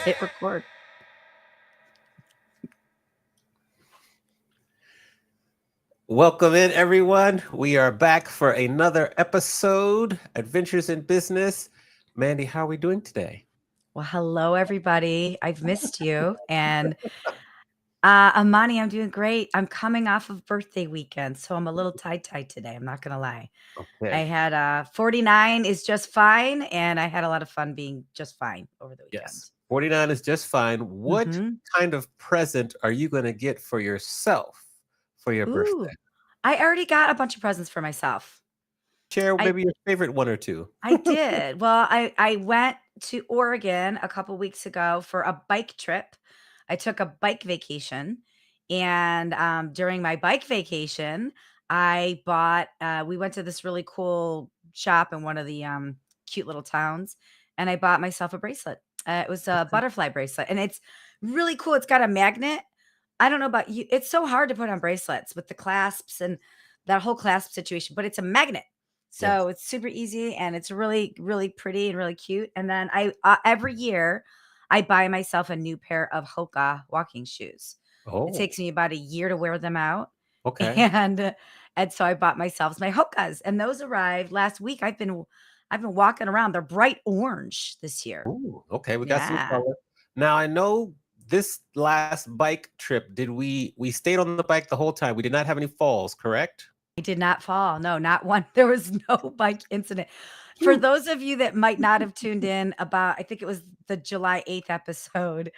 Hit record. Welcome in, everyone. We are back for another episode, Adventures in Business. Mandy, how are we doing today? Well, hello, everybody. I've missed you. And Amani, I'm doing great. I'm coming off of birthday weekend, so I'm a little tie-tied today. I'm not going to lie. Okay. I had 49 is just fine, and I had a lot of fun being just fine over the weekend. Yes, 49 is just fine. What kind of present are you going to get for yourself for your birthday? I already got a bunch of presents for myself. Share maybe your favorite one or two. I did. Well, I went to Oregon a couple weeks ago for a bike trip. I took a bike vacation, and during my bike vacation, I bought. We went to this really cool shop in one of the cute little towns, and I bought myself a bracelet. It was a butterfly bracelet, and it's really cool. It's got a magnet. I don't know about you. It's so hard to put on bracelets with the clasps and that whole clasp situation, but it's a magnet. So it's super easy, and it's really, really pretty and really cute. And then I every year I buy myself a new pair of Hoka walking shoes. It takes me about a year to wear them out. Okay. And so I bought myself my Hokas, and those arrived last week. I've been walking around. They're bright orange this year. Ooh, okay, we got some color. Now I know this last bike trip, we stayed on the bike the whole time. We did not have any falls, correct? I did not fall. No, not one. There was no bike incident. For those of you that might not have tuned in about, I think it was the July 8th episode,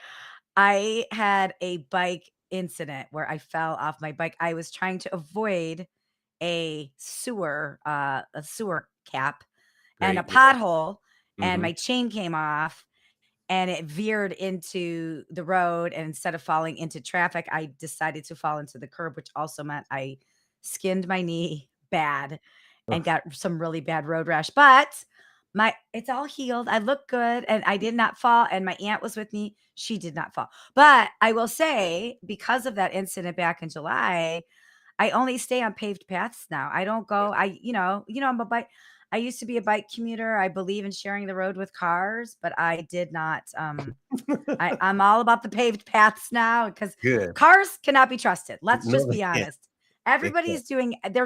I had a bike incident where I fell off my bike. I was trying to avoid a sewer cap and a pothole, and my chain came off, and it veered into the road. And instead of falling into traffic, I decided to fall into the curb, which also meant I skinned my knee bad and got some really bad road rash. But it's all healed. I look good, and I did not fall. And my aunt was with me. She did not fall. But I will say, because of that incident back in July, I only stay on paved paths now. I don't go. I'm a bike. I used to be a bike commuter. I believe in sharing the road with cars, but I did not. I'm all about the paved paths now, because cars cannot be trusted. Let's just be honest. Everybody's they're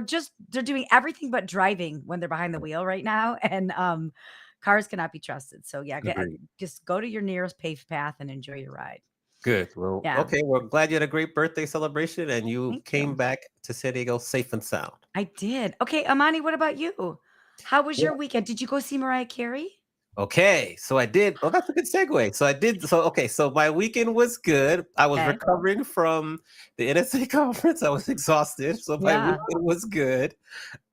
doing everything but driving when they're behind the wheel right now. And cars cannot be trusted. So yeah, just go to your nearest paved path and enjoy your ride. Good. Well, okay. Well, glad you had a great birthday celebration, and you came back to San Diego safe and sound. I did. Okay, Amani, what about you? How was your weekend? Did you go see Mariah Carey? Okay, so I did. Oh, that's a good segue. So I did. So my weekend was good. I was recovering from the NSA conference. I was exhausted. So my weekend was good.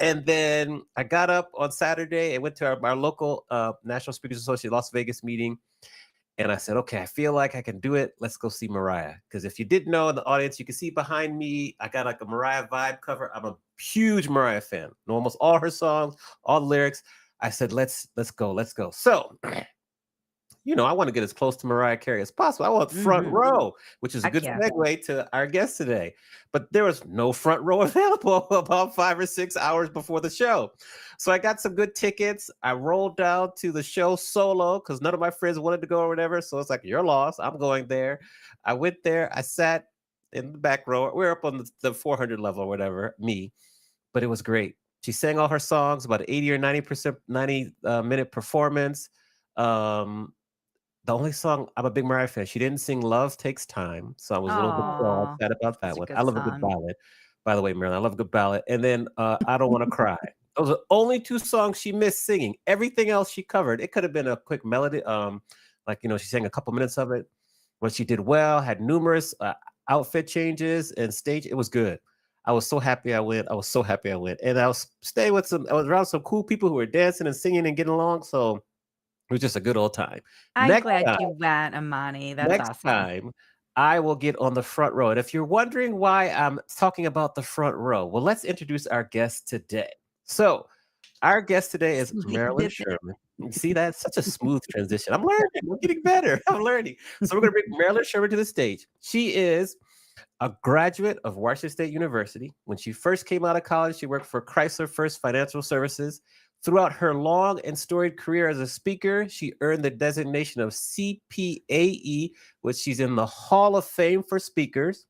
And then I got up on Saturday and went to our local National Speakers Association Las Vegas meeting. And I said, okay, I feel like I can do it. Let's go see Mariah. Because if you didn't know, in the audience, you can see behind me, I got like a Mariah vibe cover. I'm a huge Mariah fan. Know almost all her songs, all the lyrics. I said, let's go. So I want to get as close to Mariah Carey as possible. I want front Mhm. row, which is a Heck good yeah. segue to our guest today. But there was no front row available about 5 or 6 hours before the show. So I got some good tickets. I rolled down to the show solo because none of my friends wanted to go or whatever. So it's like, you're lost. I'm going there. I went there. I sat in the back row. We are up on the 400 level or whatever, me, but it was great. She sang all her songs, about 80 or 90%, 90 minute performance. Um, the only song, I'm a big Mariah fan. She didn't sing "Love Takes Time," so I was a little bit Oh, sad about that such a one. I good love a good song. ballad, by the way, Marilyn. I love a good ballad. And then "I Don't Want to Cry." Those are only two songs she missed singing. Everything else she covered. It could have been a quick melody, like she sang a couple minutes of it. But she did well. Had numerous outfit changes and stage. It was good. I was so happy I went. I was so happy I went, and I was staying with some. I was around some cool people who were dancing and singing and getting along. So it was just a good old time. I'm Next glad time, you went, Amani. That's next awesome. time, I will get on the front row. And if you're wondering why I'm talking about the front row, well, let's introduce our guest today. So, our guest today is Marilyn Did they? Sherman. You see, that's such a smooth transition. I'm learning. I'm getting better. I'm learning. So, we're going to bring Marilyn Sherman to the stage. She is a graduate of Washington State University. When she first came out of college, she worked for Chrysler First Financial Services. Throughout her long and storied career as a speaker, she earned the designation of CPAE, which she's in the Hall of Fame for speakers.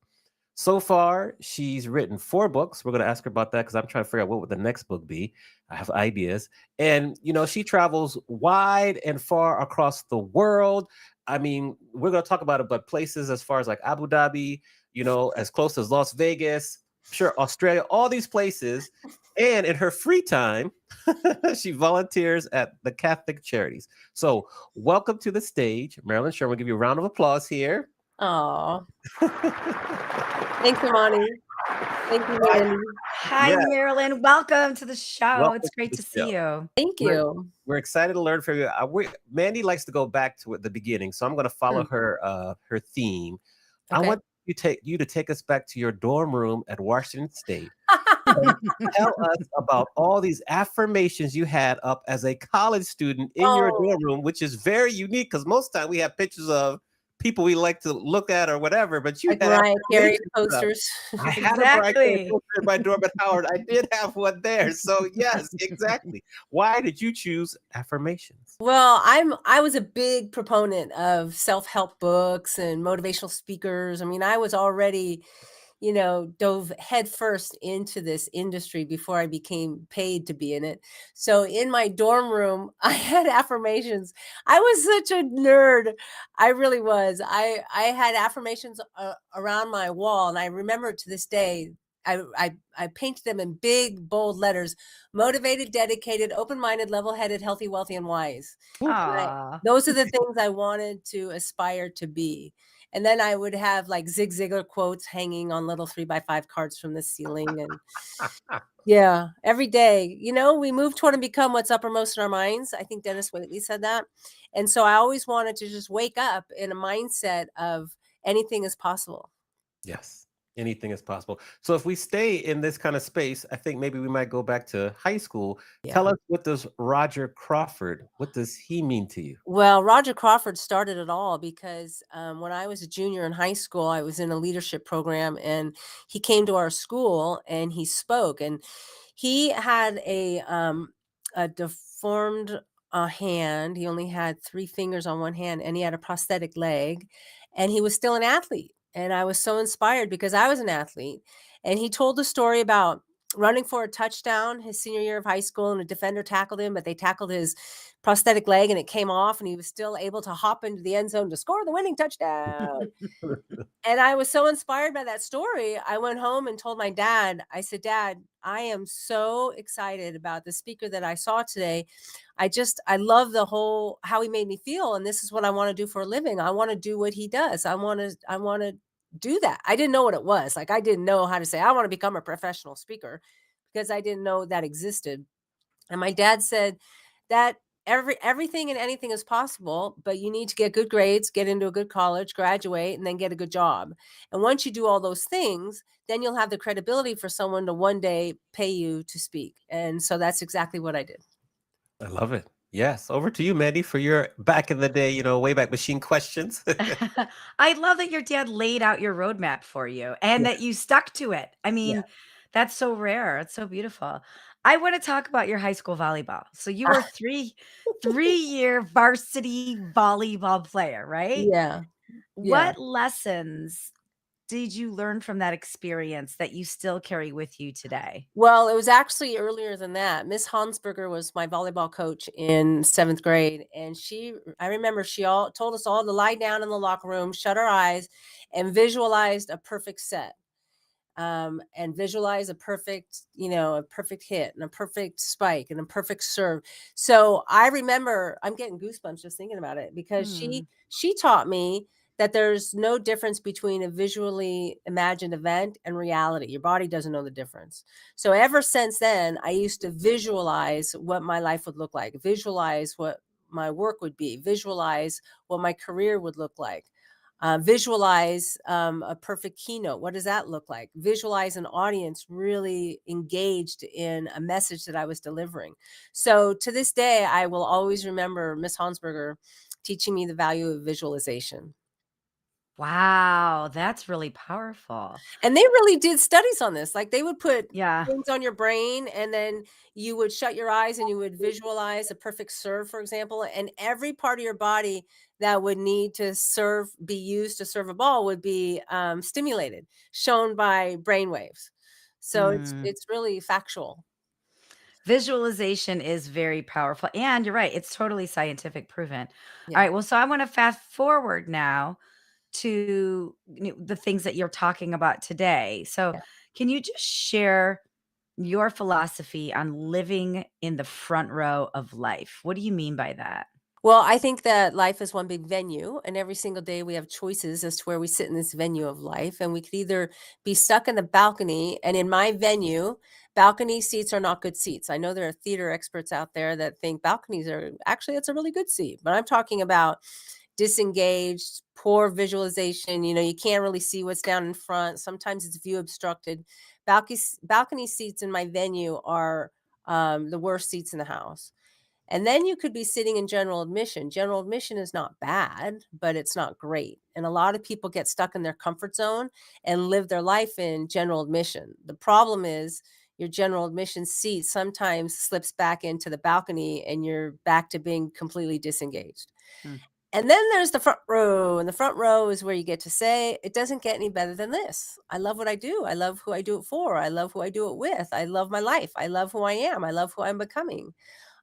So far, she's written 4 books. We're going to ask her about that because I'm trying to figure out what would the next book be. I have ideas. And, she travels wide and far across the world. I mean, we're going to talk about it, but places as far as like Abu Dhabi, as close as Las Vegas, sure, Australia, all these places. And in her free time, she volunteers at the Catholic Charities. So, welcome to the stage, Marilyn Sherman. We'll give you a round of applause here. Aw. Thanks, Imani. Thank you, Mandy. Hi, Yeah, Marilyn. Welcome to the show. welcome It's to great the to see show. you. Thank We're you. we're excited to learn from you. Mandy likes to go back to the beginning, so I'm going to follow Mm, her theme. I Okay. want you to take us back to your dorm room at Washington State and tell us about all these affirmations you had up as a college student in your Oh, dorm room, which is very unique because most time we have pictures of people we like to look at or whatever, but you like had Mariah Carey affirmations up. posters. I had a Mariah Carey exactly. poster in my dorm at Howard. I did have one there. So yes, exactly. Why did you choose affirmations? Well, I was a big proponent of self-help books and motivational speakers. I mean, I was already, dove headfirst into this industry before I became paid to be in it. So in my dorm room, I had affirmations. I was such a nerd. I really was. I had affirmations around my wall, and I remember to this day. I painted them in big, bold letters: motivated, dedicated, open-minded, level-headed, healthy, wealthy, and wise. Aw. Those are the things I wanted to aspire to be. And then I would have like Zig Ziglar quotes hanging on little 3x5 cards from the ceiling. And yeah, every day, we move toward and become what's uppermost in our minds. I think Dennis Waitley said that. And so I always wanted to just wake up in a mindset of anything is possible. Yes. Anything is possible. So if we stay in this kind of space, I think maybe we might go back to high school. Tell Yeah. us, what does he mean to you? Well, Roger Crawford started it all because when I was a junior in high school, I was in a leadership program, and he came to our school and he spoke. And he had a deformed hand. He only had 3 fingers on one hand, and he had a prosthetic leg, and he was still an athlete. And I was so inspired because I was an athlete. And he told the story about running for a touchdown his senior year of high school, and a defender tackled him, but they tackled his prosthetic leg and it came off, and he was still able to hop into the end zone to score the winning touchdown. And I was so inspired by that story. I went home and told my dad, I said, Dad, I am so excited about the speaker that I saw today. I love how he made me feel. And this is what I want to do for a living. I want to do what he does. I want to do that. I didn't know what it was. Like, I didn't know how to say, I want to become a professional speaker, because I didn't know that existed. And my dad said that everything and anything is possible, but you need to get good grades, get into a good college, graduate, and then get a good job. And once you do all those things, then you'll have the credibility for someone to one day pay you to speak. And so that's exactly what I did. I love it. Yes, over to you, Mandy, for your back in the day, way back machine questions. I love that your dad laid out your roadmap for you and Yeah, that you stuck to it. I yeah. mean, that's so rare. It's so beautiful. I want to talk about your high school volleyball. So you were three-year varsity volleyball player, right? Yeah, yeah. What lessons did you learn from that experience that you still carry with you today? Well, it was actually earlier than that. Miss Hansberger was my volleyball coach in 7th grade, and I remember she all told us all to lie down in the locker room, shut our eyes, and visualized a perfect set. And visualize a perfect hit and a perfect spike and a perfect serve. So I remember I'm getting goosebumps just thinking about it because Hmm. she taught me that there's no difference between a visually imagined event and reality. Your body doesn't know the difference. So ever since then, I used to visualize what my life would look like, visualize what my work would be, visualize what my career would look like. Visualize a perfect keynote. What does that look like? Visualize an audience really engaged in a message that I was delivering. So to this day, I will always remember Miss Hansberger teaching me the value of visualization. Wow, that's really powerful. And they really did studies on this. Like they would put Yeah. things on your brain and then you would shut your eyes and you would visualize a perfect serve, for example, and every part of your body that would need to be used to serve a ball would be stimulated, shown by brain waves. So Hmm. it's really factual. Visualization is very powerful, and you're right, it's totally scientific proven. Yeah. Alright, well, so I wanna fast forward now to, the things that you're talking about today. So, can you just share your philosophy on living in the front row of life? What do you mean by that? Well, I think that life is one big venue, and every single day we have choices as to where we sit in this venue of life. And we could either be stuck in the balcony, and in my venue, balcony seats are not good seats. I know there are theater experts out there that think balconies are actually it's a really good seat, but I'm talking about disengaged, poor visualization. You can't really see what's down in front. Sometimes it's view obstructed. Balcony seats in my venue are the worst seats in the house. And then you could be sitting in general admission. General admission is not bad, but it's not great. And a lot of people get stuck in their comfort zone and live their life in general admission. The problem is your general admission seat sometimes slips back into the balcony and you're back to being completely disengaged. Hmm. And then there's the front row, and the front row is where you get to say, it doesn't get any better than this. I love what I do. I love who I do it for. I love who I do it with. I love my life. I love who I am. I love who I'm becoming.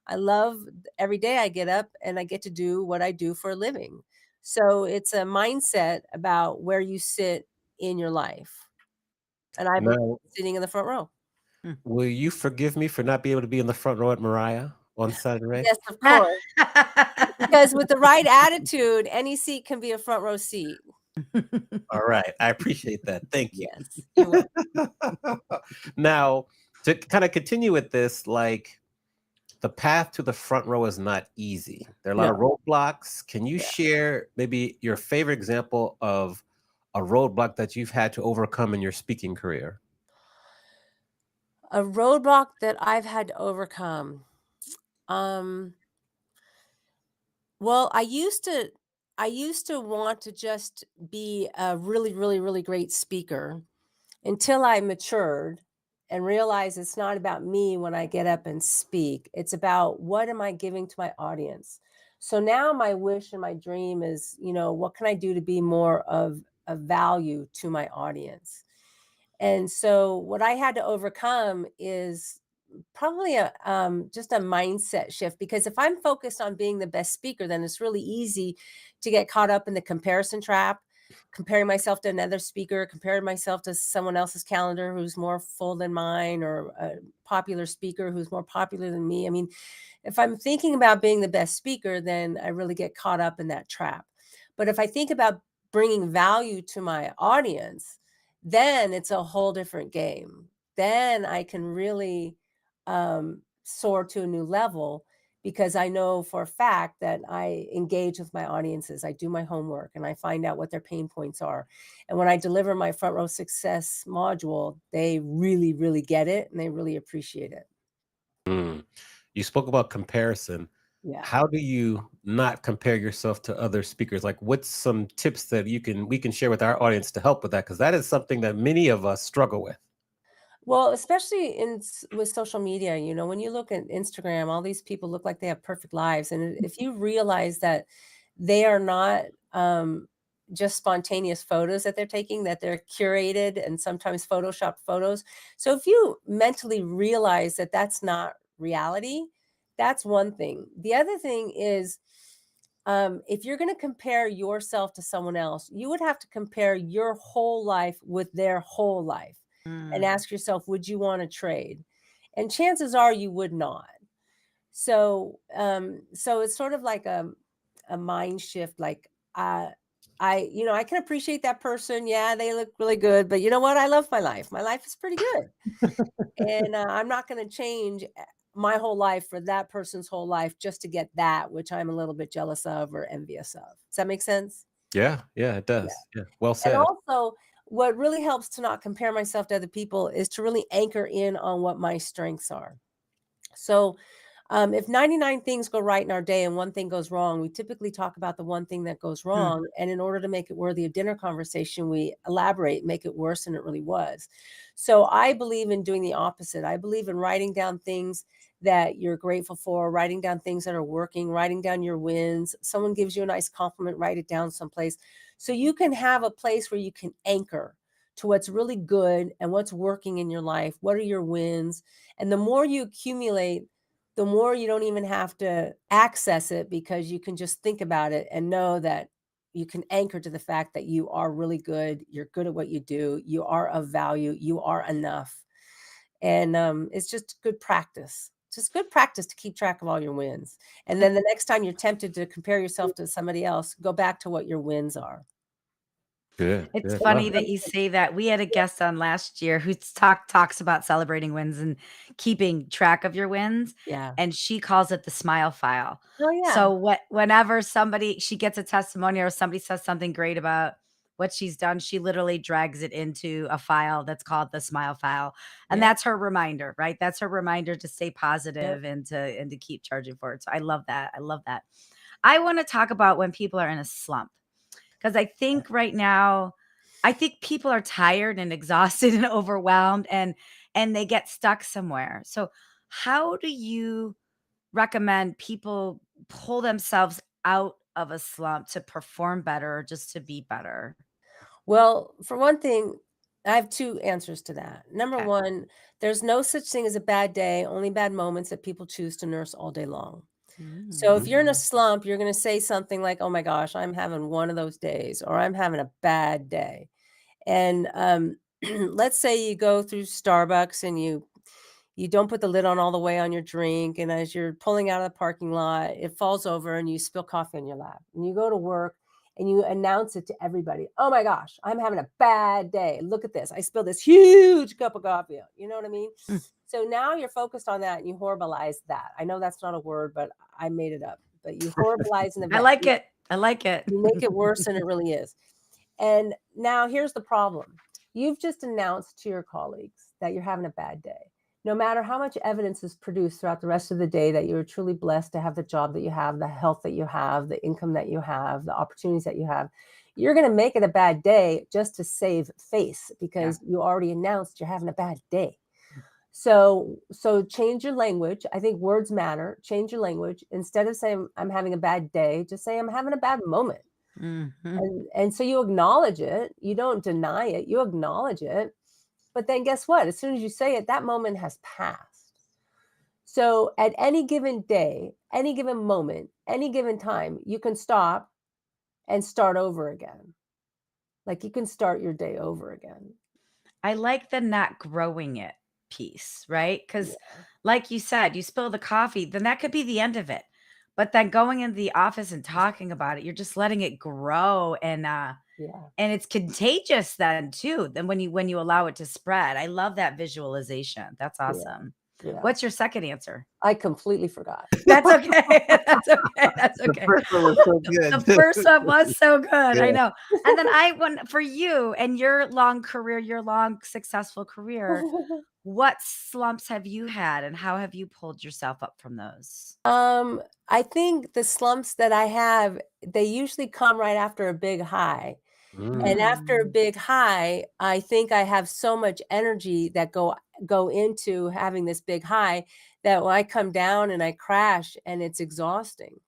I love every day I get up and I get to do what I do for a living. So it's a mindset about where you sit in your life. And I believe Now, sitting in the front row. Hmm. will you forgive me for not being able to be in the front row at Mariah on Saturday? Yes, of course. Because with the right attitude, any seat can be a front row seat. All right, I appreciate that. Thank you. Yes, you're welcome. Now, to kind of continue with this, like the path to the front row is not easy. There are a lot of No, roadblocks. Can you yeah. share maybe your favorite example of a roadblock that you've had to overcome in your speaking career? A roadblock that I've had to overcome. Um, well, I used to want to just be a really, really, really great speaker until I matured and realized it's not about me when I get up and speak. It's about what am I giving to my audience. So now my wish and my dream is, what can I do to be more of a value to my audience? And so what I had to overcome is probably just a mindset shift, because if I'm focused on being the best speaker, then it's really easy to get caught up in the comparison trap, comparing myself to another speaker, comparing myself to someone else's calendar who's more full than mine, or a popular speaker who's more popular than me. I mean, if I'm thinking about being the best speaker, then I really get caught up in that trap. But if I think about bringing value to my audience, then it's a whole different game. Then I can really soar to a new level, because I know for a fact that I engage with my audiences. I do my homework and I find out what their pain points are. And when I deliver my front row success module, they really, really get it and they really appreciate it. Mm. You spoke about comparison. Yeah. how do you not compare yourself to other speakers? Like, what's some tips that we can share with our audience to help with that? Because that is something that many of us struggle with. Well, especially with social media, when you look at Instagram, all these people look like they have perfect lives, and if you realize that they are not just spontaneous photos that they're taking, that they're curated and sometimes photoshopped photos. So if you mentally realize that that's not reality, that's one thing. The other thing is, if you're going to compare yourself to someone else, you would have to compare your whole life with their whole life and Mm. ask yourself, would you want to trade? And chances are you would not. So it's sort of like a mind shift. Like, I can appreciate that person. Yeah, they look really good, but you know what? I love my life. My life is pretty good. And I'm not going to change my whole life for that person's whole life just to get that, which I'm a little bit jealous of or envious of. Does that make sense? Yeah, yeah, it Yeah. does. Yeah, well And said. also, what really helps to not compare myself to other people is to really anchor in on what my strengths are. So, if 99 things go right in our day and one thing goes wrong, we typically talk about the one thing that goes Hmm. wrong. And in order to make it worthy of dinner conversation, we elaborate, make it worse than it really was. So I believe in doing the opposite. I believe in writing down things that you're grateful for, writing down things that are working, writing down your wins. Someone gives you a nice compliment, write it down someplace. So you can have a place where you can anchor to what's really good and what's working in your life. What are your wins? And the more you accumulate, the more you don't even have to access it, because you can just think about it and know that you can anchor to the fact that you are really good. You're good at what you do. You are of value. You are enough. And it's just good practice. Just good practice to keep track of all your wins. And then the next time you're tempted to compare yourself to somebody else, go back to what your wins are. Good, It's good. funny Love it. that you say that. We had a guest on last year who talks about celebrating wins and keeping track of your wins, Yeah. and she calls it the smile file. Oh, yeah. So whenever she gets a testimonial or somebody says something great about what she's done, she literally drags it into a file that's called the smile file. And Yeah. that's her reminder, right? That's her reminder to stay Yep. positive and to keep charging forward. So I love that. I love that. I want to talk about when people are in a slump. Because I think right now, I think people are tired and exhausted and overwhelmed and they get stuck somewhere. So how do you recommend people pull themselves out of a slump to perform better or just to be better? Well, for one thing, I have 2 answers to that. Number Okay. 1, there's no such thing as a bad day, only bad moments that people choose to nurse all day long. So if Mm. you're in a slump, you're gonna say something like, "Oh my gosh, I'm having one of those days," or "I'm having a bad day." And, let's say you go through Starbucks and you don't put the lid on all the way on your drink, and as you're pulling out of the parking lot, it falls over and you spill coffee on your lap. And you go to work and you announce it to everybody. "Oh my gosh, I'm having a bad day. Look at this. I spilled this huge cup of coffee out." You know what I mean? Mm. So now you're focused on that and you horribilize that. I know that's not a word, but I made it up. But you horribilize an I event. like it. I like it. You make it worse than it really is. And now here's the problem. You've just announced to your colleagues that you're having a bad day. No matter how much evidence is produced throughout the rest of the day that you're truly blessed to have the job that you have, the health that you have, the income that you have, the opportunities that you have, you're going to make it a bad day just to save face Yeah. because you already announced you're having a bad day. So change your language. I think words matter. Change your language. Instead of saying I'm having a bad day, just say I'm having a bad moment. Mhm. And so you acknowledge it, you don't deny it, you acknowledge it, but then guess what? As soon as you say it, that moment has passed. So at any given day, any given moment, any given time, you can stop and start over again. Like you can start your day over again. I like the not growing it piece, right? Because, Yeah, like you said, you spill the coffee, then that could be the end of it. But then going into the office and talking about it, you're just letting it grow yeah, and it's contagious then too, then when you allow it to spread. I love that visualization. That's yeah, awesome. yeah. What's your second answer? I completely forgot. That's okay. That's okay. That's The okay. first one was so The good. first one was so good, I Yeah. know. And then I want for you and your long career, your long successful career, What slumps have you had, and how have you pulled yourself up from those? I think the slumps that I have, they usually come right after a big high. And Mm. after a Mm. big high, I think I have so much energy that go into having this big high that when I come down and I crash and it's exhausting.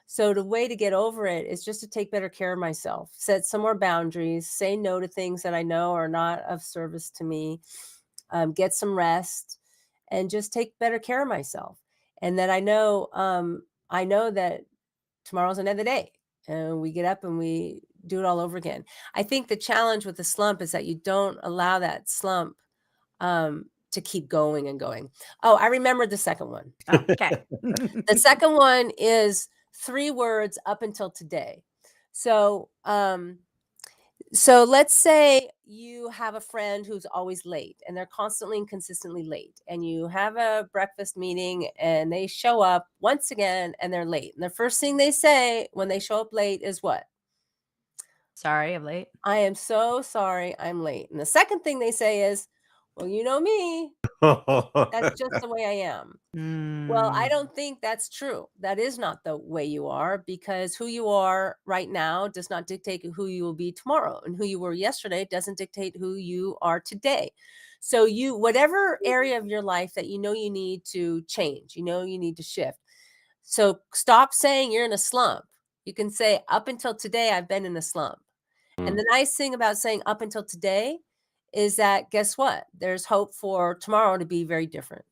So the way to get over it is just to take better care of myself, set some more boundaries, say no to things that I know are not of service to me, get some rest, and just take better care of myself. And then I know that tomorrow's another day, and we get up and we do it all over again. I think the challenge with the slump is that you don't allow that slump to keep going and going. Oh, I remembered the second one. Okay. The second one is 3 words up until today. So, so let's say you have a friend who's always late and they're constantly and consistently late, and you have a breakfast meeting and they show up once again and they're late. And the first thing they say when they show up late is what? Sorry, I'm late. I am so sorry I'm late. And the second thing they say is, well, you know me, that's just the way I am. Well, I Mm. don't think that's true. That is not the way you are, because who you are right now does not dictate who you will be tomorrow, and who you were yesterday doesn't dictate who you are today. So you, whatever area of your life that you know you need to change, you know you need to shift. So stop saying you're in a slump. You can say up until today I've been in a slump. And Mm. the nice thing about saying up until today is that guess what? There's hope for tomorrow to be very different.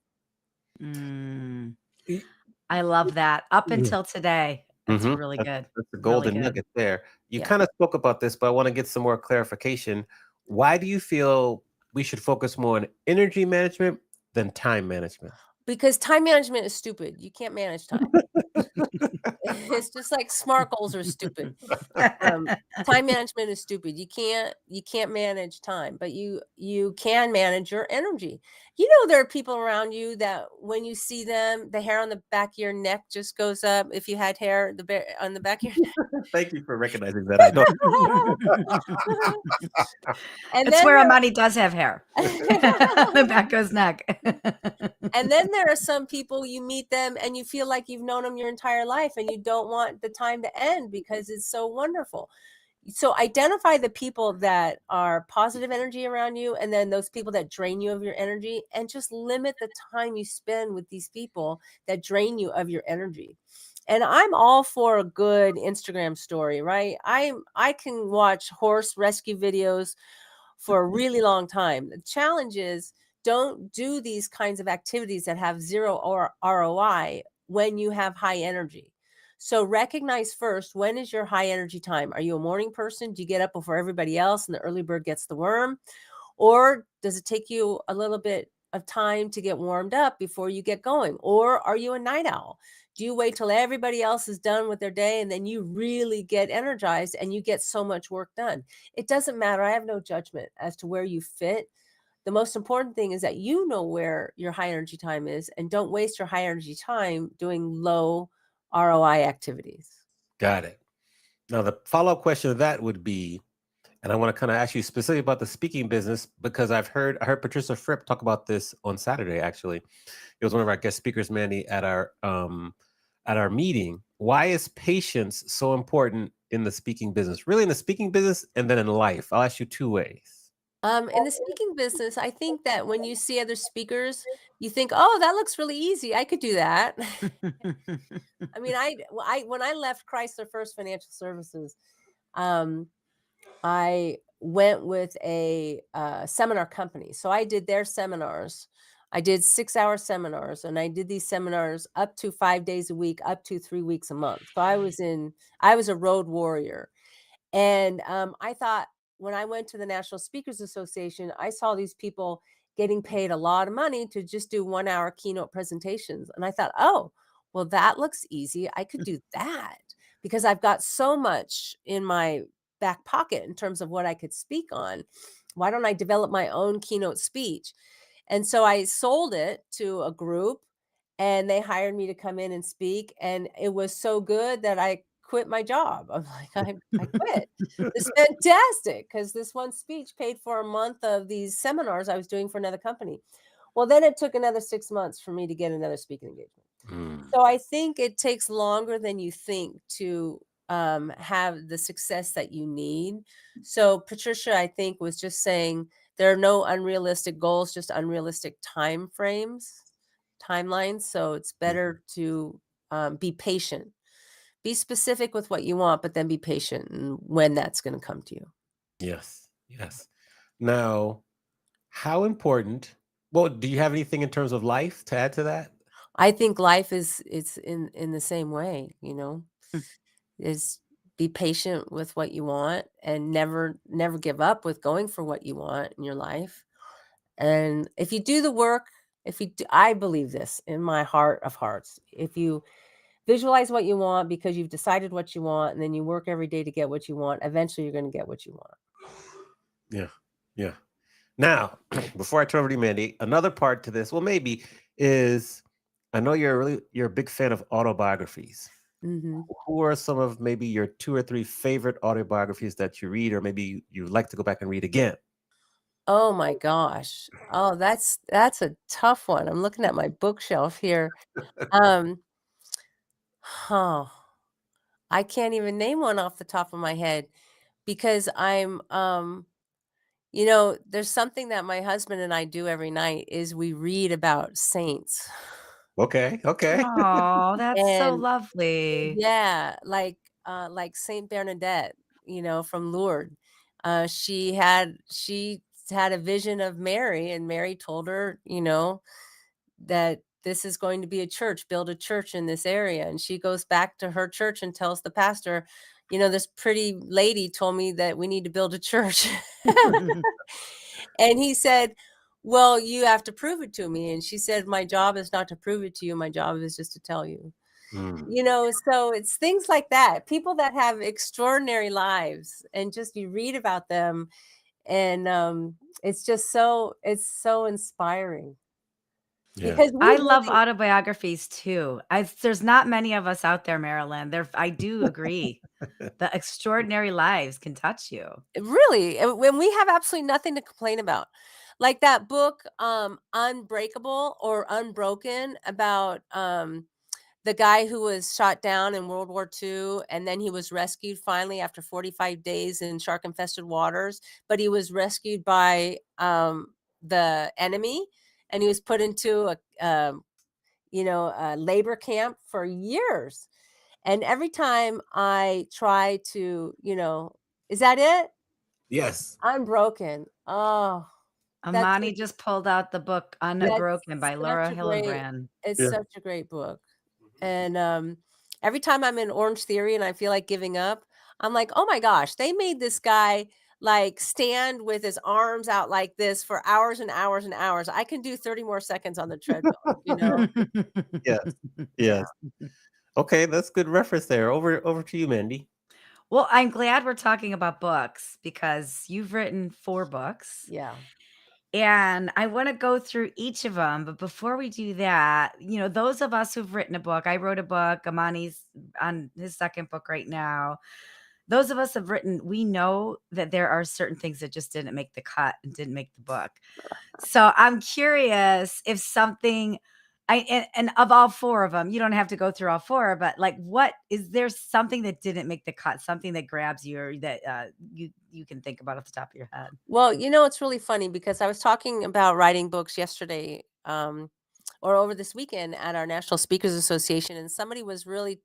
Mm. Y- I love that. Up Yeah. until today. That's Mhm. really That's good. that's the Really golden good. nugget there. You Yeah. kinda spoke about this, but I wanna get some more clarification. Why do you feel we should focus more on energy management than time management? Because time management is stupid. You can't manage time. It's just like smart goals are stupid. Um, Time management is stupid. You can't manage time, but you can manage your energy. You know, there are people around you that when you see them, the hair on the back of your neck just goes up. If you had hair on the back of your Thank you for recognizing that. I don't. and It's then where Amani does have hair. The back of his neck. and then there are some people, you meet them and you feel like you've known them your entire life and you don't want the time to end because it's so wonderful. So identify the people that are positive energy around you, and then those people that drain you of your energy, and just limit the time you spend with these people that drain you of your energy. And I'm all for a good Instagram story, right? I can watch horse rescue videos for a really long time. The challenge is, don't do these kinds of activities that have zero or ROI when you have high energy. So recognize first, when is your high energy time? Are you a morning person? Do you get up before everybody else and the early bird gets the worm? Or does it take you a little bit of time to get warmed up before you get going? Or are you a night owl? Do you wait till everybody else is done with their day and then you really get energized and you get so much work done? It doesn't matter. I have no judgment as to where you fit. The most important thing is that you know where your high energy time is, and don't waste your high energy time doing low ROI activities. Got it. Now, the follow-up question of that would be, and I want to kind of ask you specifically about the speaking business because I heard Patricia Fripp talk about this on Saturday. Actually, it was one of our guest speakers, Mandy, at our meeting. Why is patience so important in the speaking business? Really, in the speaking business, and then in life. I'll ask you two ways. In the speaking business, I think that when you see other speakers, you think, "Oh, that looks really easy. I could do that." I mean, when I left Chrysler First Financial Services, um, I went with a seminar company. So I did their seminars. I did 6-hour seminars, and I did these seminars up to 5 days a week, up to 3 weeks a month. So I was a road warrior. And I thought, when I went to the National Speakers Association, I saw these people getting paid a lot of money to just do 1 hour keynote presentations. And I thought, oh, well, that looks easy. I could do that because I've got so much in my back pocket in terms of what I could speak on. Why don't I develop my own keynote speech? And so I sold it to a group, and they hired me to come in and speak. And it was so good that I quit my job. I'm like, I quit. It's fantastic because this one speech paid for a month of these seminars I was doing for another company. Well, then it took another 6 months for me to get another speaking engagement. Mm. So I think it takes longer than you think to have the success that you need. So Patricia, I think, was just saying there are no unrealistic goals, just unrealistic time frames, timelines. So it's Mm. better to be patient. Be specific with what you want, but then be patient and when that's going to come to you. Yes. Yes. Now, how important? Well, do you have anything in terms of life to add to that? I think life is it's in the same way, you know. Mm. Is be patient with what you want and never give up with going for what you want in your life. And if you do the work, if you do, I believe this in my heart of hearts. If you visualize what you want because you've decided what you want and then you work every day to get what you want, eventually you're going to get what you want. Yeah. Yeah. Now, before I turn over to you, Mandy, another part to this, well, maybe is I know you're a big fan of autobiographies. Mhm. Who are some of maybe your 2 or 3 favorite autobiographies that you read, or maybe you like to go back and read again? Oh my gosh. Oh, that's a tough one. I'm looking at my bookshelf here. Um, huh. I can't even name one off the top of my head because there's something that my husband and I do every night is we read about saints. Okay, okay. Oh, that's so And lovely. yeah, like Saint Bernadette, from Lourdes. She had a vision of Mary, and Mary told her, that this is going to be a church, build a church in this area. And she goes back to her church and tells the pastor, this pretty lady told me that we need to build a church. And he said, well, you have to prove it to me. And she said, my job is not to prove it to you. My job is just to tell you. Mm, So it's things like that. People that have extraordinary lives and just you read about them and it's so inspiring yeah. because we I love really autobiographies too. There's not many of us out there, Marilyn. I do agree. The extraordinary lives can touch you. really when we have absolutely nothing to complain about. Like that book Unbreakable or Unbroken about the guy who was shot down in World War II, and then he was rescued finally after 45 days in shark-infested waters, but he was rescued by, the enemy, and he was put into a labor camp for years, and every time I try to, "Is that it? Yes. I'm broken." Oh, that's Amani just pulled out the book Unbroken that's by such Laura a great Hillenbrand. it's Yeah. such a great book. And, every time I'm in Orange Theory and I feel like giving up, I'm like, "Oh my gosh, they made this guy, like, stand with his arms out like this for hours and hours and hours. I can do 30 more seconds on the treadmill," you know? Yes. Yeah, Yes. Okay, that's good reference there. Over to you, Mandy. Well, I'm glad we're talking about books because you've written 4 books, yeah. and I wanna go through each of them. But before we do that, those of us who've written a book, I wrote a book, Amani's on his 2nd book right now. Those of us have written, we know that there are certain things that just didn't make the cut and didn't make the book. So I'm curious if something and of all 4 of them, you don't have to go through all 4, but, like, what is there something that didn't make the cut, something that grabs you or that, you can think about off the top of your head? Well, it's really funny because I was talking about writing books yesterday, or over this weekend at our National Speakers Association, and somebody was really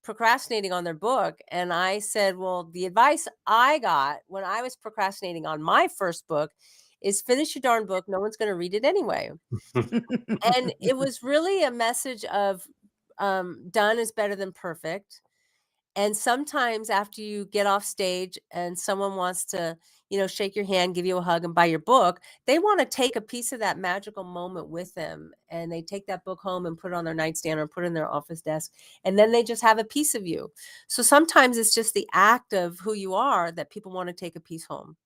procrastinating on their book. And I said, well, the advice I got when I was procrastinating on my first book is finish your darn book. No one's going to read it anyway. And it was really a message of done is better than perfect. And sometimes after you get off stage and someone wants to, shake your hand, give you a hug, and buy your book, they want to take a piece of that magical moment with them. And they take that book home and put it on their nightstand or put it in their office desk. And then they just have a piece of you. So sometimes it's just the act of who you are that people want to take a piece home.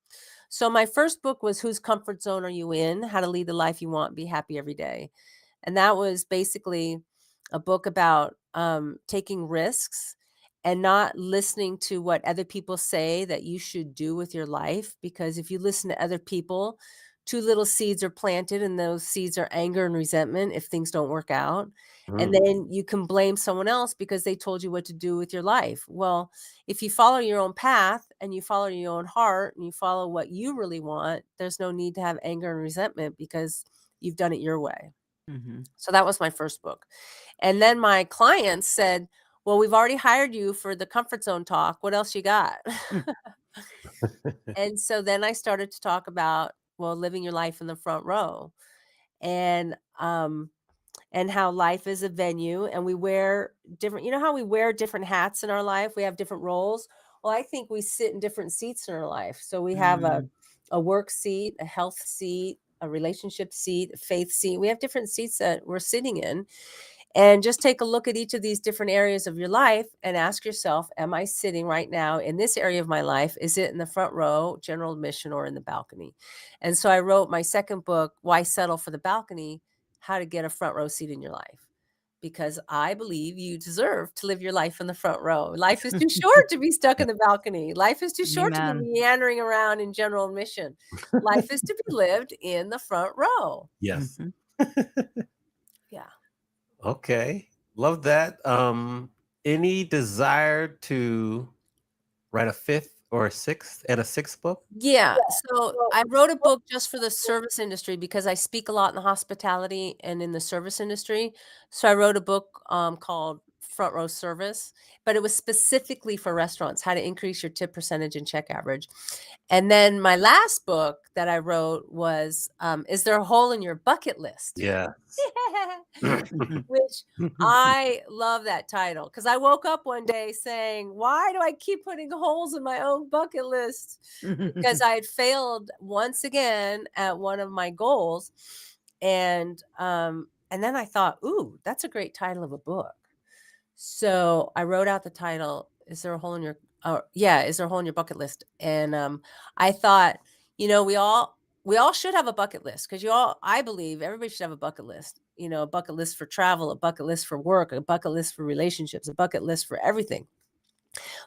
So my first book was Whose Comfort Zone Are You In? How to Lead the Life You Want, Be Happy Every Day. And that was basically a book about taking risks and not listening to what other people say that you should do with your life. Because if you listen to other people, two little seeds are planted, and those seeds are anger and resentment if things don't work out. And Mm. then you can blame someone else because they told you what to do with your life. Well, if you follow your own path and you follow your own heart and you follow what you really want, there's no need to have anger and resentment because you've done it your way. Mhm. So that was my first book. And then my clients said, well, we've already hired you for the comfort zone talk. What else you got? Mm. And so then I started to talk about, well, living your life in the front row. And and how life is a venue and we wear different, how we wear different hats in our life. We have different roles. Well, I think we sit in different seats in our life. So we have Mm. a work seat, a health seat, a relationship seat, a faith seat. We have different seats that we're sitting in. And just take a look at each of these different areas of your life and ask yourself, am I sitting right now in this area of my life? Is it in the front row, general admission, or in the balcony? And so I wrote my second book, Why Settle for the Balcony? How to Get a Front Row Seat in Your Life. Because I believe you deserve to live your life in the front row. Life is too short to be stuck in the balcony. Life is too short to be Amen. meandering around in general admission. Life is to be lived in the front row. Yes. Mhm. Yeah. Okay. Love that. Any desire to write a fifth or a sixth book? Yeah, so I wrote a book just for the service industry because I speak a lot in the hospitality and in the service industry. So I wrote a book called Front Row Service, but it was specifically for restaurants, how to increase your tip percentage and check average. And then my last book that I wrote was Is There a Hole in Your Bucket List? Yes. Which I love that title because I woke up one day saying, why do I keep putting holes in my own bucket list? Because I had failed once again at one of my goals. And then I thought, ooh, that's a great title of a book. So I wrote out the title, Is There a Hole in Your Is There a Hole in Your Bucket List? And I thought, we all should have a bucket list because I believe everybody should have a bucket list. A bucket list for travel, a bucket list for work, a bucket list for relationships, a bucket list for everything.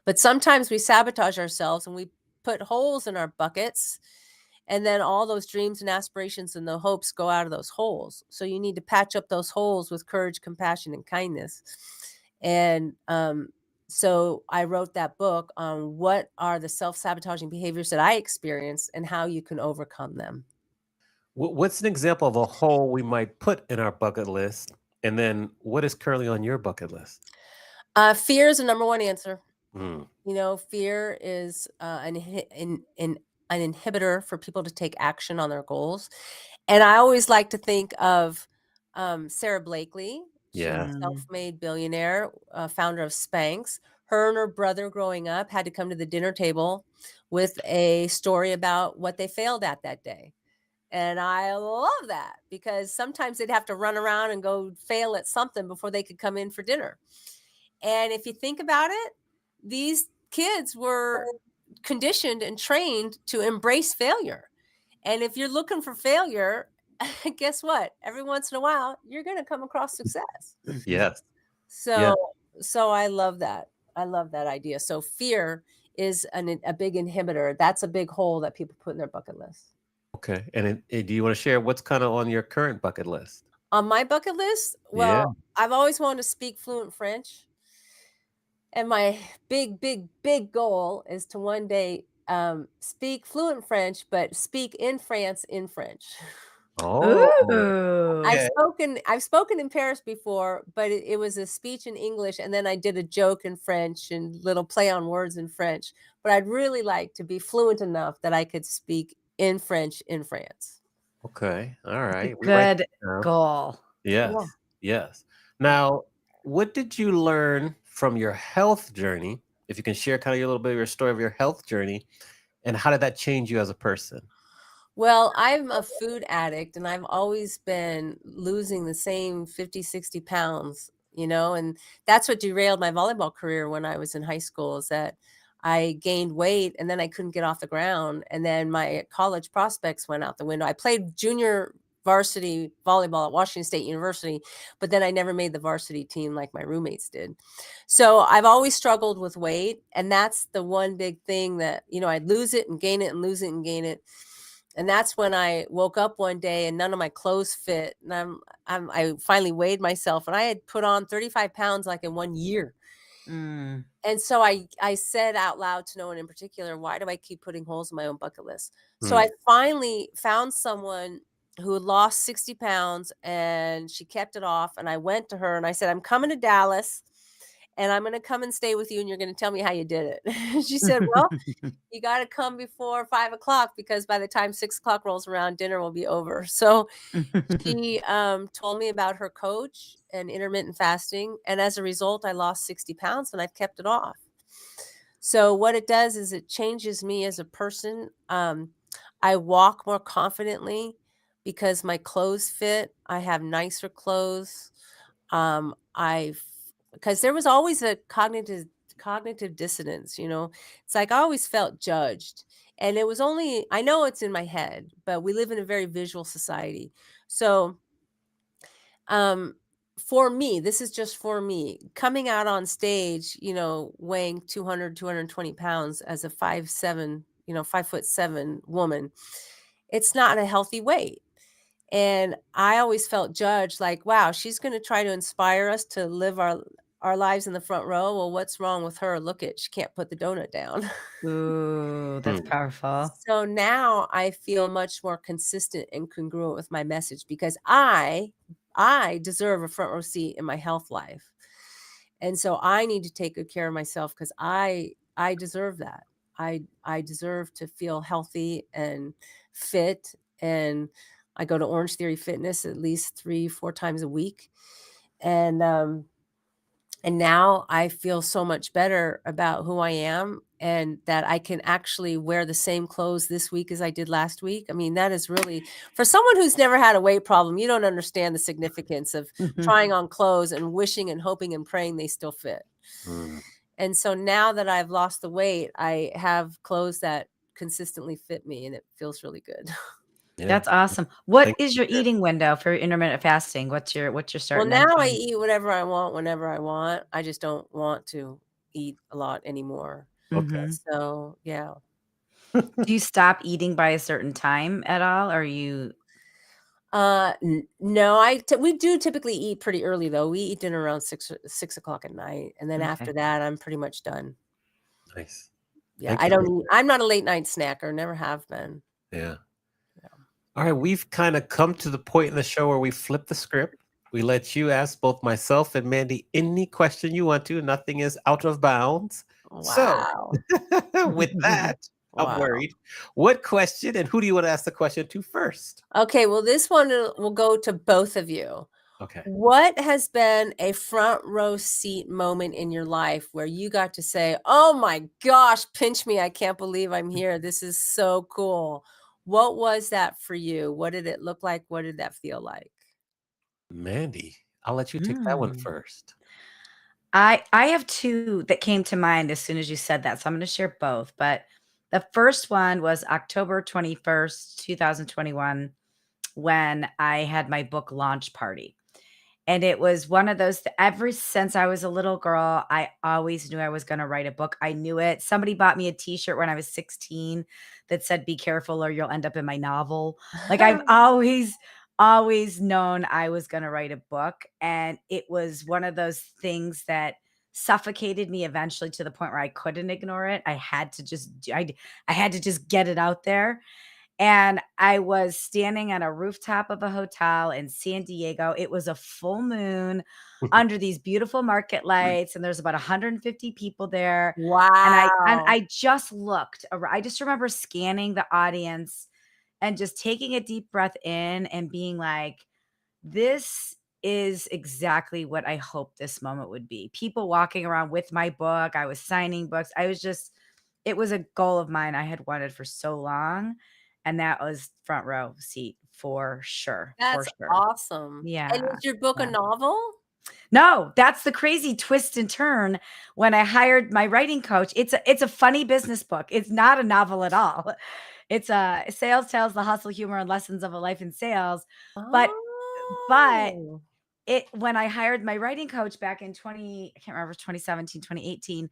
But sometimes we sabotage ourselves and we put holes in our buckets, and then all those dreams and aspirations and the hopes go out of those holes. So you need to patch up those holes with courage, compassion, and kindness. And so I wrote that book on what are the self-sabotaging behaviors that I experience and how you can overcome them. What's an example of a hole we might put in our bucket list? And then what is currently on your bucket list? Fear is the number one answer. Mm. Fear is an inhibitor for people to take action on their goals. And I always like to think of Sarah Blakely. She's a Yeah. Mm. self-made billionaire, founder of Spanx. Her and her brother growing up had to come to the dinner table with a story about what they failed at that day. And I love that because sometimes they'd have to run around and go fail at something before they could come in for dinner. And if you think about it, these kids were conditioned and trained to embrace failure. And if you're looking for failure, guess what? Every once in a while, you're going to come across success. Yes. Yeah. So, so I love that. I love that idea. So fear is a big inhibitor. That's a big hole that people put in their bucket list. Okay. And do you want to share what's kind of on your current bucket list? On my bucket list, Yeah. well, I've always wanted to speak fluent French. And my big, big, big goal is to one day speak fluent French, but speak in France in French. Oh, I've okay. spoken in Paris before, but it was a speech in English, and then I did a joke in French and little play on words in French. But I'd really like to be fluent enough that I could speak in French in France. Okay. All It's a right. We write good that down. goal. Yeah. Yes. Yes. Now, what did you learn from your health journey? If you can share kind of your little bit of your story of your health journey, and how did that change you as a person? Well, I'm a food addict and I've always been losing the same 50, 60 pounds, and that's what derailed my volleyball career when I was in high school is that I gained weight and then I couldn't get off the ground. And then my college prospects went out the window. I played junior varsity volleyball at Washington State University, but then I never made the varsity team like my roommates did. So I've always struggled with weight. And that's the one big thing that, I'd lose it and gain it and lose it and gain it. And that's when I woke up one day and none of my clothes fit. And I finally weighed myself, and I had put on 35 pounds like in 1 year. Mm. And so I said out loud to no one in particular, why do I keep putting holes in my own bucket list? So Mm. I finally found someone who had lost 60 pounds and she kept it off. And I went to her and I said, I'm coming to Dallas and I'm going to come and stay with you and you're going to tell me how you did it. She said, well, you got to come before 5 o'clock because by the time 6 o'clock rolls around, dinner will be over. So she told me about her coach and intermittent fasting. And as a result, I lost 60 pounds and I've kept it off. So, what it does is it changes me as a person. I walk more confidently because my clothes fit. I have nicer clothes. I've because there was always a cognitive dissonance, It's like I always felt judged. And it was only I know it's in my head, but we live in a very visual society. So, um for me, this is just for me, coming out on stage, weighing 220 pounds as a 5'7", 5'7" woman, it's not a healthy weight. And I always felt judged, like, wow, she's going to try to inspire us to live our lives in the front row. Well, what's wrong with her? Look at, she can't put the donut down. Ooh, that's Mm. powerful. So now I feel much more consistent and congruent with my message because I deserve a front row seat in my health life. And so I need to take good care of myself because I deserve that. I deserve to feel healthy and fit. And I go to Orange Theory Fitness at least 3, 4 times a week. And now I feel so much better about who I am and that I can actually wear the same clothes this week as I did last week. I mean, that is really, for someone who's never had a weight problem, you don't understand the significance of trying on clothes and wishing and hoping and praying they still fit. Mm. And so now that I've lost the weight, I have clothes that consistently fit me and it feels really good. Yeah. That's awesome. What Thank is you your for sharing. eating window for intermittent fasting? What's your start Well, and end now I time? eat whatever I want whenever I want. I just don't want to eat a lot anymore. Okay. Mhm. So, yeah. Do you stop eating by a certain time at all? Or you No, we do typically eat pretty early though. We eat dinner around 6 o'clock at night, and then okay. after that, I'm pretty much done. Nice. Yeah, Thank you for I'm not a late night snacker, never have been. Yeah. Yeah. All right, we've kind of come to the point in the show where we flip the script. We let you ask both myself and Mandy any question you want to. Nothing is out of bounds. So, Wow. with that, I'm Wow. worried. What question and who do you want to ask the question to first? Okay, well, this one will go to both of you. Okay. What has been a front row seat moment in your life where you got to say, "Oh my gosh, pinch me. I can't believe I'm here. This is so cool." What was that for you? What did it look like? What did that feel like? Mandy, I'll let you take that one Mm. first. I have 2 that came to mind as soon as you said that, so I'm gonna share both, but the first one was October 21st, 2021, when I had my book launch party. And it was one of those ever since I was a little girl, I always knew I was gonna write a book. I knew it. Somebody bought me a t-shirt when I was 16 that said, "Be careful or you'll end up in my novel." Like, I've always known I was gonna write a book, and it was one of those things that suffocated me eventually to the point where I couldn't ignore it. I had to just do I had to just get it out there. And I was standing on a rooftop of a hotel in San Diego. It was a full moon under these beautiful market lights, and there's about 150 people there. And Wow. I just looked ar I just remember scanning the audience and just taking a deep breath in and being like, "This is exactly what I hoped this moment would be." People walking around with my book, I was signing books. I was just it was a goal of mine I had wanted for so long, and that was front row seat for sure, for That's sure. awesome. And Yeah, is your book a yeah. novel? No, that's the crazy twist and turn when I hired my writing coach. It's a funny business book. It's not a novel at all. It's a sales tales, the hustle, humor, and lessons of a life in sales. But but Oh. it when I hired my writing coach back in 20 I can't remember, 2017, 2018,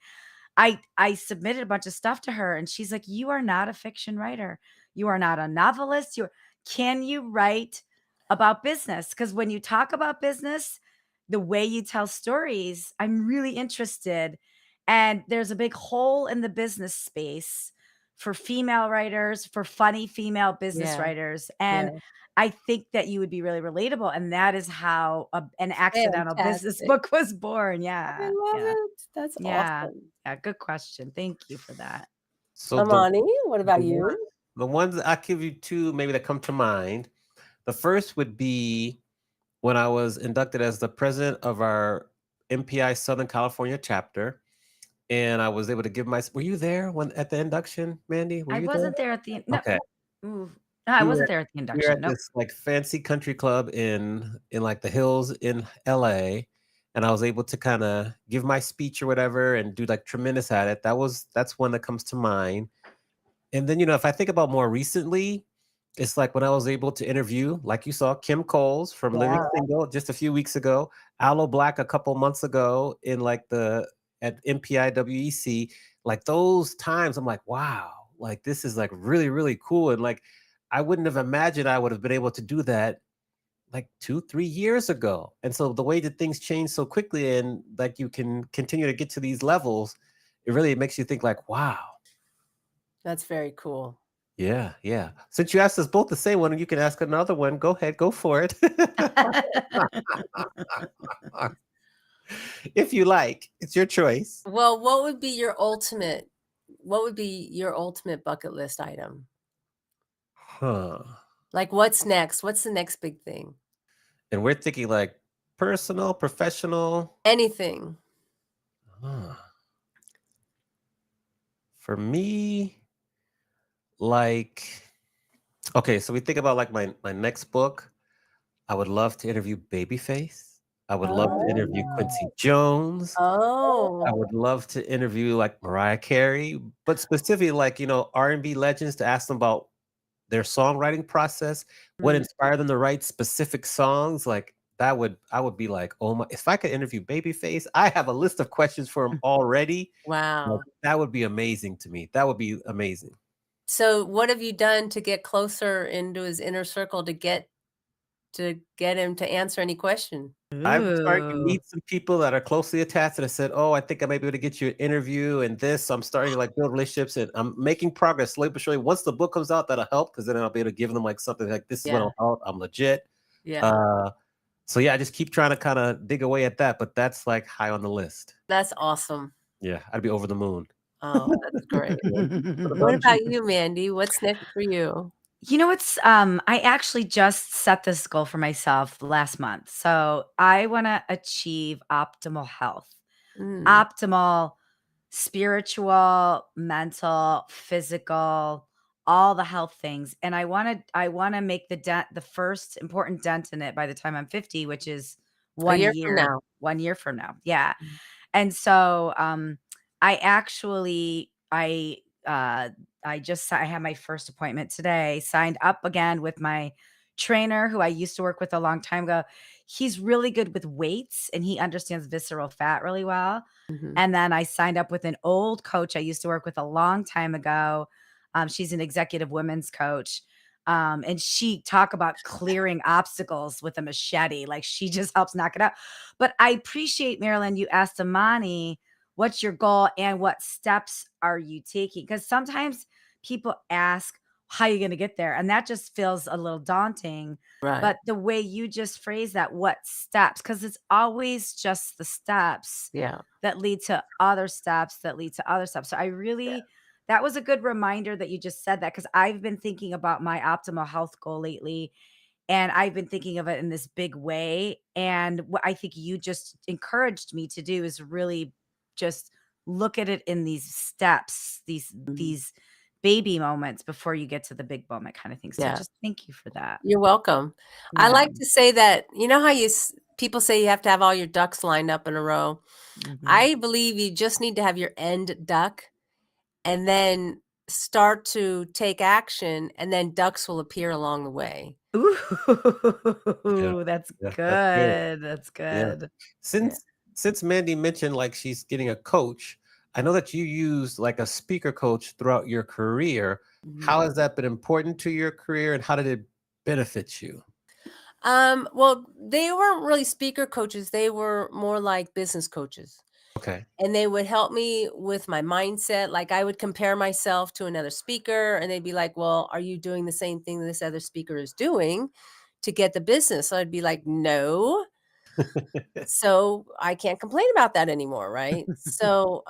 I submitted a bunch of stuff to her and she's like, "You are not a fiction writer. You are not a novelist. Can you write about business? Because when you talk about business, the way you tell stories, I'm really interested. And there's a big hole in the business space for female writers, for funny female business Yeah. writers. Yeah. And I think that you would be really relatable. And that is how an accidental business Fantastic. book was born. I Yeah. love Yeah. it. That's Yeah. awesome. Yeah. Good question. Thank you for that. So Amani, what the about one, you? the ones I give you two maybe that come to mind. The first would be when I was inducted as the president of our MPI Southern California chapter, and I was able to give my. Were you there when at the induction, Mandy? Were I you there? wasn't there at the no. Okay. Ooh. No, I We were wasn't at, there at the we were induction. at Nope. this like fancy country club in like the hills in LA, and I was able to kind of give my speech or whatever and do like tremendous at it. That's one that comes to mind. And then, if I think about more recently, it's like when I was able to interview, like you saw, Kim Coles from Living Yeah. Single just a few weeks ago, Aloe Black a couple months ago in like at MPIWEC, like those times, I'm like, wow, like this is like really, really cool. And like, I wouldn't have imagined I would have been able to do that like 2, 3 years ago. And so the way that things change so quickly and like you can continue to get to these levels, it really makes you think like, wow. That's very cool. Yeah, yeah. Since you asked us both the same one, you can ask another one. Go ahead, go for it. If you like, it's your choice. Well, what would be your ultimate bucket list item? Huh. Like, what's next? What's the next big thing? And we're thinking like personal, professional. Anything. Huh. For me, like, okay, so we think about like my next book. I would love to interview Babyface. I would love to interview Quincy Oh. Jones. I Oh. would love to interview like Mariah Carey, but specifically like, R&B legends to ask them about their songwriting process, what Mm. inspired them to write specific songs. Like I would be like, oh my, if I could interview Babyface, I have a list of questions for him already. Like, Wow. that would be amazing to me. That would be amazing. So what have you done to get closer into his inner circle to get him to answer any question? I'm starting to Ooh. meet some people that are closely attached, and I said, "Oh, I think I may be able to get you an interview and this." So I'm starting to like build relationships, and I'm making progress slowly but surely. Once the book comes out, that'll help because then I'll be able to give them like something like, "This is what Yeah. I'm legit." Yeah. So yeah, I just keep trying to kind of dig away at that, but that's like high on the list. That's awesome. Yeah, I'd be over the moon. Oh, that's great. What What about you? about you, Mandy? What's next for you? I actually just set this goal for myself last month. So I want to achieve optimal health, Mm. optimal spiritual, mental, physical, all the health things. And I want to make the first important dent in it by the time I'm 50, which is A year from now. 1 year from now. Yeah. Mm. And so, I actually uh I had my first appointment today, signed up again with my trainer who I used to work with a long time ago. He's really good with weights and he understands visceral fat really well. Mhm. And then I signed up with an old coach I used to work with a long time ago. She's an executive women's coach. And she talk about clearing obstacles with a machete. Like she just helps knock it out. But I appreciate, Marilyn, you asked Amani, what's your goal and what steps are you taking? Because sometimes people ask, how are you going to get there? And that just feels a little daunting. Right. But the way you just phrase that, what steps? Because it's always just the steps Yeah. that lead to other steps that lead to other steps. So that was a good reminder that you just said that because I've been thinking about my optimal health goal lately and I've been thinking of it in this big way. And what I think you just encouraged me to do is really just look at it in these steps, Mhm. these baby moments before you get to the big moment kind of thing. So Yeah. just thank you for that. You're welcome. I Yeah. like to say that, you know how people say you have to have all your ducks lined up in a row? Mhm. I believe you just need to have your end duck and then start to take action, and then ducks will appear along the way. Yeah, Ooh, that's yeah, that's good. good. That's Yeah. good. Yeah. Since Mandy mentioned like she's getting a coach, I know that you used like a speaker coach throughout your career. How Mhm. has that been important to your career and how did it benefit you? Well, they weren't really speaker coaches. They were more like business coaches. Okay. And they would help me with my mindset. Like I would compare myself to another speaker and they'd be like, well, are you doing the same thing this other speaker is doing to get the business? So I'd be like, no. So I can't complain about that anymore, right? So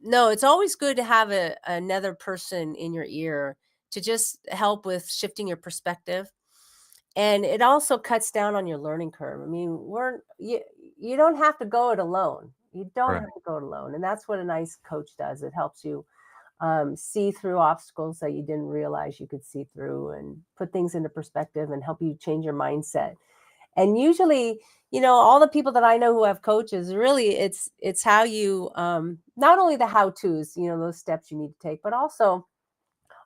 no, it's always good to have another person in your ear to just help with shifting your perspective. And it also cuts down on your learning curve. I mean, you don't have to go it alone. You don't Right. have to go it alone. And that's what a nice coach does. It helps you see through obstacles that you didn't realize you could see through and put things into perspective and help you change your mindset. And usually, all the people that I know who have coaches, really it's how you not only the how-tos, those steps you need to take, but also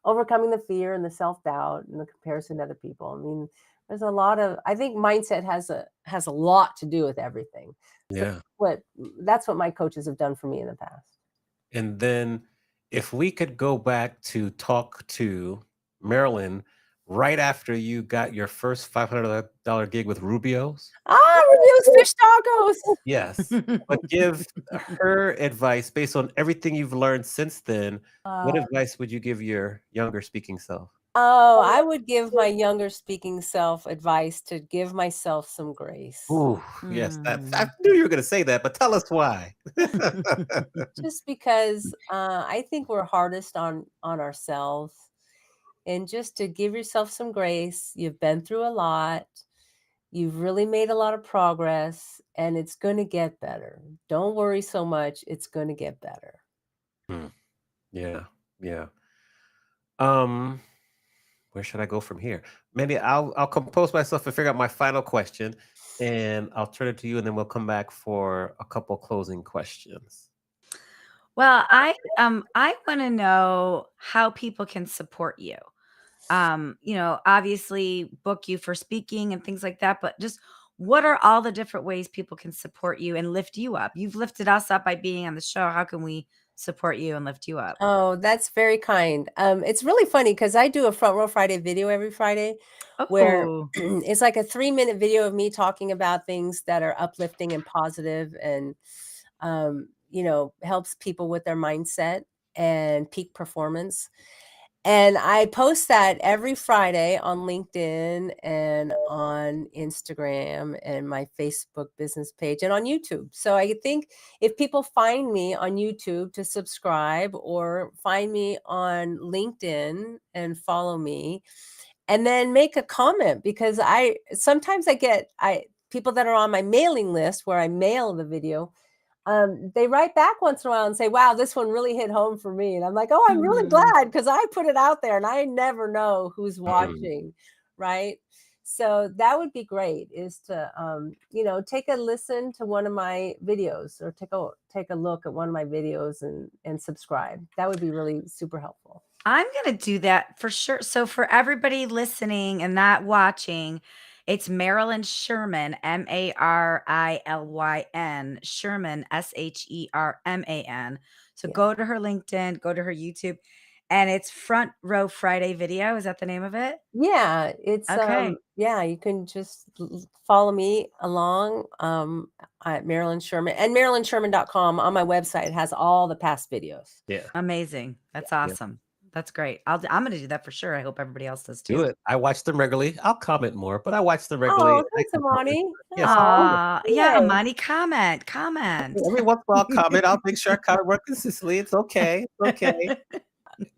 overcoming the fear and the self-doubt and the comparison to other people. I mean, there's a lot of I think mindset has a lot to do with everything. So Yeah. that's what my coaches have done for me in the past. And then if we could go back to talk to Marilyn right after you got your first $500 gig with Rubio's. Reviews fish tacos. Yes. But give her advice based on everything you've learned since then. What Uh, advice would you give your younger speaking self? oh, I would give my younger speaking self advice to give myself some grace. Ooh, yes. I Mm. knew you were going to say that, but tell us why. Just because I think we're hardest on ourselves, and just to give yourself some grace. You've been through a lot. You've really made a lot of progress, and it's going to get better. Don't worry so much. It's going to get better. Hmm. Yeah. Yeah. Um, where should I go from here? Maybe I'll compose myself and figure out my final question, and I'll turn it to you, and then we'll come back for a couple closing questions. Well, I want to know how people can support you. Obviously book you for speaking and things like that, but just what are all the different ways people can support you and lift you up? You've lifted us up by being on the show. How can we support you and lift you up? Oh, that's very kind. It's really funny because I do a Front Row Friday video every Friday where Oh. it's like a 3-minute video of me talking about things that are uplifting and positive and, helps people with their mindset and peak performance. And I post that every Friday on LinkedIn and on Instagram and my Facebook business page and on YouTube. So I think if people find me on YouTube to subscribe or find me on LinkedIn and follow me and then make a comment because I sometimes I get I people that are on my mailing list where I mail the video, they write back once in a while and say, "Wow, this one really hit home for me." And I'm like, "Oh, I'm really Mm. glad because I put it out there and I never know who's Mm, watching." Right. So that would be great is to, take a listen to one of my videos or take a look at one of my videos and subscribe. That would be really super helpful. I'm gonna do that for sure. So for everybody listening and not watching, it's Marilyn Sherman, Marilyn Sherman, Sherman. So Yeah. go to her LinkedIn, go to her YouTube, and it's Front Row Friday Video. Is that the name of it? Yeah, it's Okay. yeah, you can just follow me along at Marilyn Sherman and MarilynSherman.com on my website has all the past videos. yeah. Amazing. Yeah. That's Yeah. awesome. That's great. I'm gonna do that for sure. I hope everybody else does Do too. it. I watch them regularly. I'll comment more, but I watch them regularly. Oh, I thanks, can comment. Amani. Yes, of Oh, course. Yeah, yay. Amani, comment. Every once in a while, I'll comment. I'll make sure I comment more consistently. It's okay. It's okay.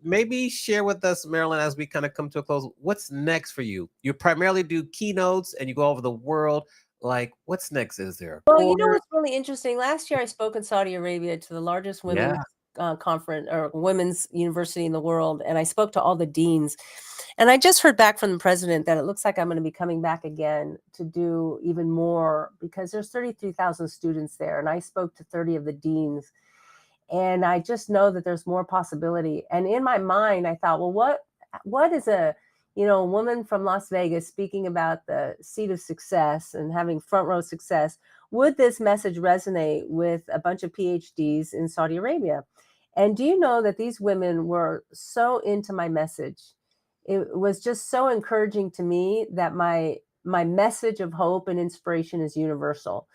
Maybe share with us, Marilyn, as we kind of come to a close. What's next for you? You primarily do keynotes and you go over the world. Like, what's next? Is there a Well, you know course? what's really interesting? Last year, I spoke in Saudi Arabia to the largest women's Yeah. conference or women's university in the world, and I spoke to all the deans. And I just heard back from the president that it looks like I'm going to be coming back again to do even more because there's 33,000 students there, and I spoke to 30 of the deans. And I just know that there's more possibility. And in my mind, I thought, well, what is a woman from Las Vegas speaking about the seat of success and having front row success? Would this message resonate with a bunch of PhDs in Saudi Arabia? And do you know that these women were so into my message? It was just so encouraging to me that my message of hope and inspiration is universal.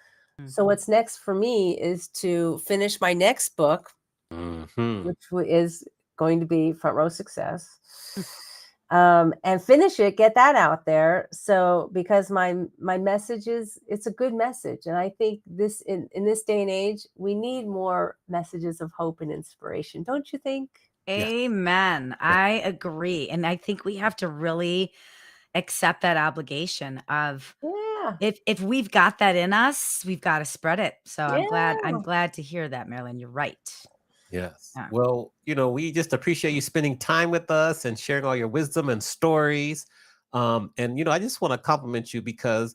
So Mhm. what's next for me is to finish my next book, Hmm. which is going to be Front Row Success, and finish it, get that out there. So because my message is, it's a good message, and I think this in this day and age, we need more messages of hope and inspiration, don't you think? Yes. Amen. Yes. I agree, and I think we have to really accept that obligation of Yeah, if we've got that in us, we've gotta spread it. So I'm yeah. glad to hear that, Marilyn. You're right. Yes. Yeah. Well, we just appreciate you spending time with us and sharing all your wisdom and stories. And I just want to compliment you because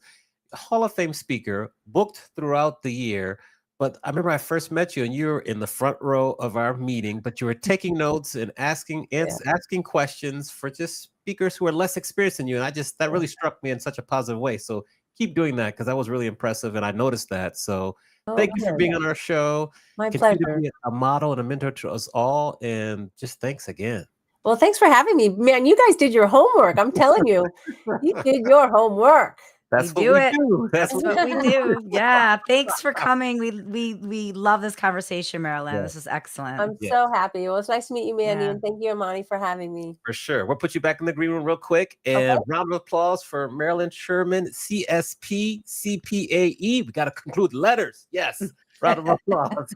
Hall of Fame speaker, booked throughout the year. But I remember I first met you and you were in the front row of our meeting, but you were taking notes and Yeah, asking questions for just speakers who are less experienced than you. And that yeah. really struck me in such a positive way. So keep doing that because that was really impressive. And I noticed that. So Oh, thank you for good. being on our show. My Continue to pleasure. be a model and a mentor to us all. And just thanks again. Well, thanks for having me. Man, you guys did your homework. I'm telling you, you did your homework. We That's what do we it. do. That's That's what we what we do. do. Yeah. Thanks for coming. We love this conversation, Marilyn. Yeah. This is excellent. I'm Yeah. so happy. Well, it's nice to meet you, Mandy, Yeah. and thank you, Amani, for having me. For sure. We'll put you back in the green room real quick. Okay. And round of applause for Marilyn Sherman, CSP, CPAE. We got to conclude letters. Yes. Round of applause.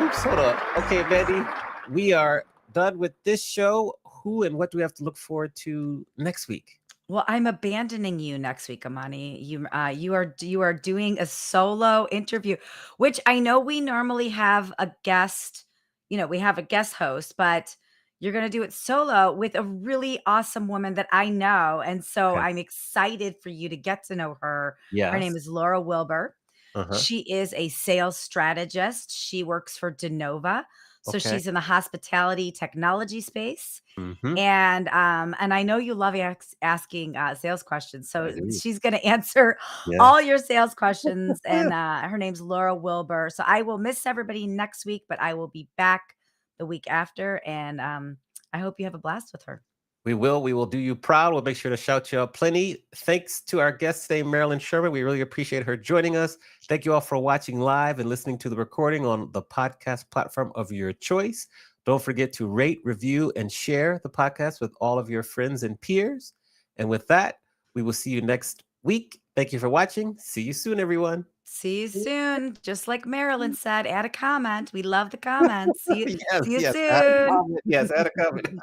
Oops, hold on. Okay, Mandy, we are done with this show. Who and what do we have to look forward to next week? Well, I'm abandoning you next week, Amani. You are doing a solo interview, which I know we normally have a guest, we have a guest host, but you're going to do it solo with a really awesome woman that I know. And so Okay. I'm excited for you to get to know her. Her name Yes. is Laura Wilbur. Uh-huh. She is a sales strategist. She works for Denova. So Okay. she's in the hospitality technology space. Mm-hmm. And I know you love asking sales questions, I so do. she's going to answer Yeah. all your sales questions. And her name's Laura Wilbur. So I will miss everybody next week, but I will be back the week after. And I hope you have a blast with her. We will. We will do you proud. We'll make sure to shout you out plenty. Thanks to our guest today, Marilyn Sherman. We really appreciate her joining us. Thank you all for watching live and listening to the recording on the podcast platform of your choice. Don't forget to rate, review, and share the podcast with all of your friends and peers. And with that, we will see you next week. Thank you for watching. See you soon, everyone. See you soon. Just like Marilyn said, add a comment. We love the comments. Yes, See you yes. Add a soon. comment. Yes, add a comment.